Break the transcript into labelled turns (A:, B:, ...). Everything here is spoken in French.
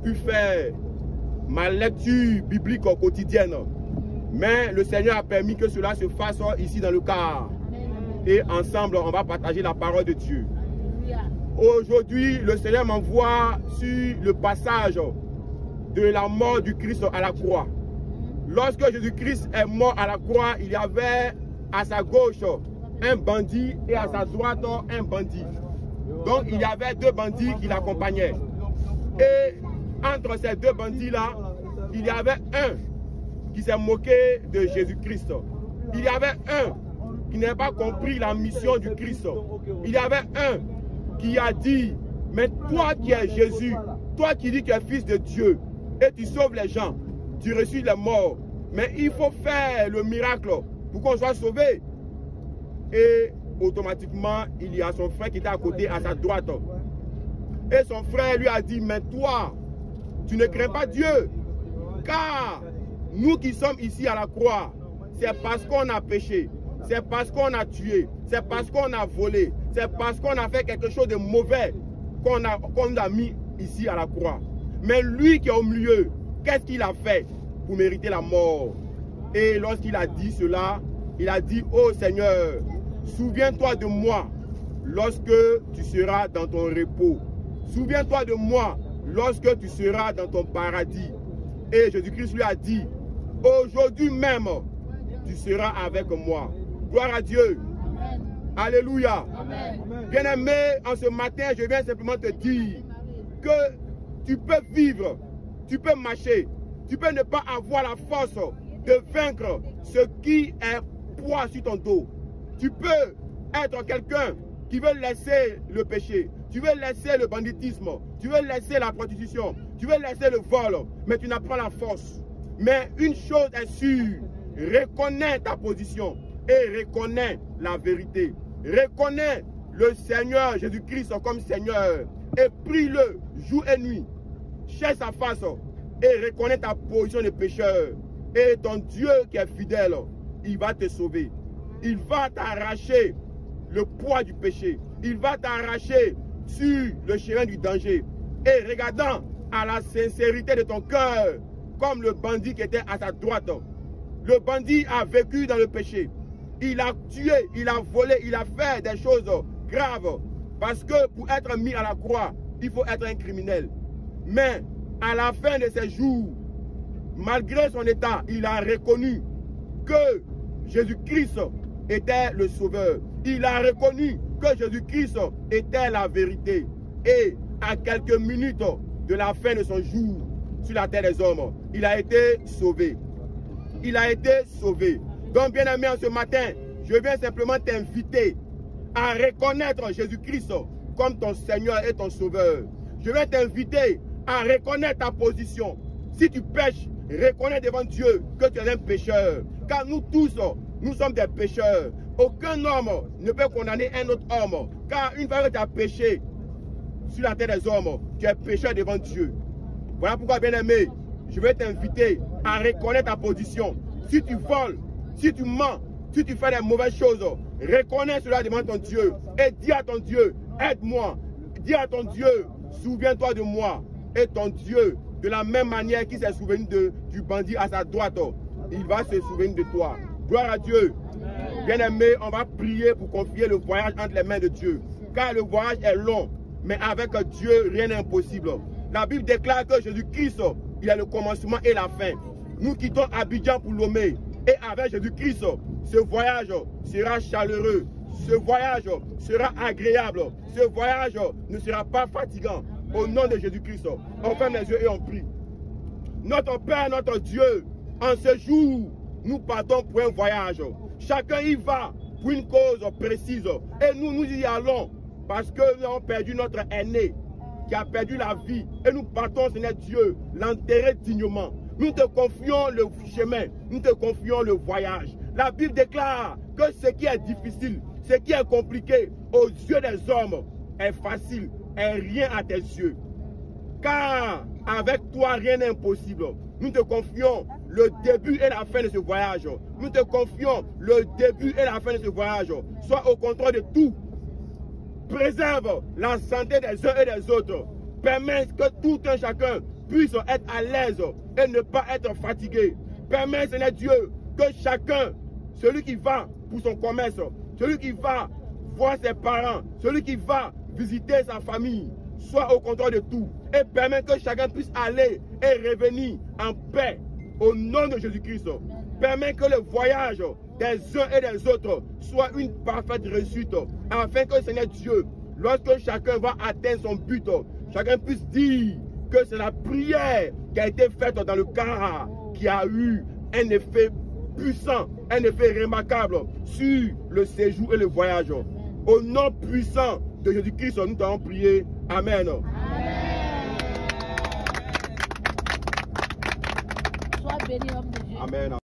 A: pu faire ma lecture biblique quotidienne, mais le Seigneur a permis que cela se fasse ici dans le car. Et ensemble, on va partager la parole de Dieu. Aujourd'hui, le Seigneur m'envoie sur le passage de la mort du Christ à la croix. Lorsque Jésus-Christ est mort à la croix, il y avait à sa gauche un bandit et à sa droite un bandit. Donc il y avait deux bandits qui l'accompagnaient. Et entre ces deux bandits-là, il y avait un qui s'est moqué de Jésus-Christ. Il y avait un qui n'avait pas compris la mission du Christ. Il y avait un qui a dit, mais toi qui es Jésus, toi qui dis que tu es fils de Dieu, et tu sauves les gens, tu ressuscites les morts, mais il faut faire le miracle pour qu'on soit sauvé. Et automatiquement, il y a son frère qui était à côté, à sa droite. Et son frère lui a dit, mais toi, tu ne crains pas Dieu, car nous qui sommes ici à la croix, c'est parce qu'on a péché, c'est parce qu'on a tué, c'est parce qu'on a volé, c'est parce qu'on a fait quelque chose de mauvais qu'on a mis ici à la croix. Mais lui qui est au milieu, qu'est-ce qu'il a fait pour mériter la mort? Et lorsqu'il a dit cela, il a dit, oh Seigneur, souviens-toi de moi lorsque tu seras dans ton repos. Souviens-toi de moi lorsque tu seras dans ton paradis. Et Jésus-Christ lui a dit, aujourd'hui même, tu seras avec moi. Gloire à Dieu. Amen. Alléluia. Bien-aimé, en ce matin, je viens simplement te dire que tu peux vivre, tu peux marcher, tu peux ne pas avoir la force de vaincre ce qui est poids sur ton dos. Tu peux être quelqu'un qui veut laisser le péché, tu veux laisser le banditisme, tu veux laisser la prostitution, tu veux laisser le vol, mais tu n'as pas la force. Mais une chose est sûre, reconnais ta position et reconnais la vérité. Reconnais le Seigneur Jésus-Christ comme Seigneur et prie-le jour et nuit. Cherche sa face et reconnais ta position de pécheur. Et ton Dieu qui est fidèle, il va te sauver. Il va t'arracher le poids du péché. Il va t'arracher sur le chemin du danger. Et regardant à la sincérité de ton cœur, comme le bandit qui était à sa droite. Le bandit a vécu dans le péché. Il a tué, il a volé, il a fait des choses graves. Parce que pour être mis à la croix, il faut être un criminel. Mais à la fin de ses jours, malgré son état, il a reconnu que Jésus-Christ était le sauveur. Il a reconnu que Jésus-Christ était la vérité. Et à quelques minutes de la fin de son jour sur la terre des hommes, il a été sauvé. Il a été sauvé. Donc, bien aimé, en ce matin, je viens simplement t'inviter à reconnaître Jésus-Christ comme ton Seigneur et ton Sauveur. Je vais t'inviter à reconnaître ta position. Si tu pêches, reconnais devant Dieu que tu es un pécheur. Car nous tous, nous sommes des pécheurs. Aucun homme ne peut condamner un autre homme. Car une fois que tu as péché sur la terre des hommes, tu es pécheur devant Dieu. Voilà pourquoi, bien aimé, je vais t'inviter à reconnaître ta position. Si tu voles, si tu mens, si tu fais des mauvaises choses, reconnais cela devant ton Dieu. Et dis à ton Dieu, aide-moi. Dis à ton Dieu, souviens-toi de moi. Et ton Dieu, de la même manière qu'il s'est souvenu du bandit à sa droite, il va se souvenir de toi. Gloire à Dieu. Bien-aimé, on va prier pour confier le voyage entre les mains de Dieu. Car le voyage est long, mais avec Dieu, rien n'est impossible. La Bible déclare que Jésus-Christ, il est le commencement et la fin. Nous quittons Abidjan pour Lomé. Et avec Jésus-Christ, ce voyage sera chaleureux. Ce voyage sera agréable. Ce voyage ne sera pas fatigant. Au nom de Jésus-Christ, on ferme les yeux et on prie. Notre Père, notre Dieu, en ce jour, nous partons pour un voyage. Chacun y va pour une cause précise. Et nous y allons parce que nous avons perdu notre aîné qui a perdu la vie. Et nous partons, Seigneur Dieu, l'enterrer dignement. Nous te confions le chemin, nous te confions le voyage. La Bible déclare que ce qui est difficile, ce qui est compliqué aux yeux des hommes est facile et rien à tes yeux. Car avec toi, rien n'est impossible. Nous te confions le début et la fin de ce voyage. Nous te confions le début et la fin de ce voyage. Sois au contrôle de tout. Préserve la santé des uns et des autres. Permets que tout un chacun puisse être à l'aise et ne pas être fatigué. Permets, Seigneur Dieu, que chacun, celui qui va pour son commerce, celui qui va voir ses parents, celui qui va visiter sa famille, soit au contrôle de tout. Et permets que chacun puisse aller et revenir en paix au nom de Jésus-Christ. Permets que le voyage des uns et des autres soit une parfaite réussite, afin que, Seigneur Dieu, lorsque chacun va atteindre son but, chacun puisse dire que c'est la prière qui a été faite dans le car qui a eu un effet puissant, un effet remarquable sur le séjour et le voyage. Au nom puissant de Jésus-Christ, nous t'avons prié. Amen.
B: Sois béni, homme de Dieu.
A: Amen.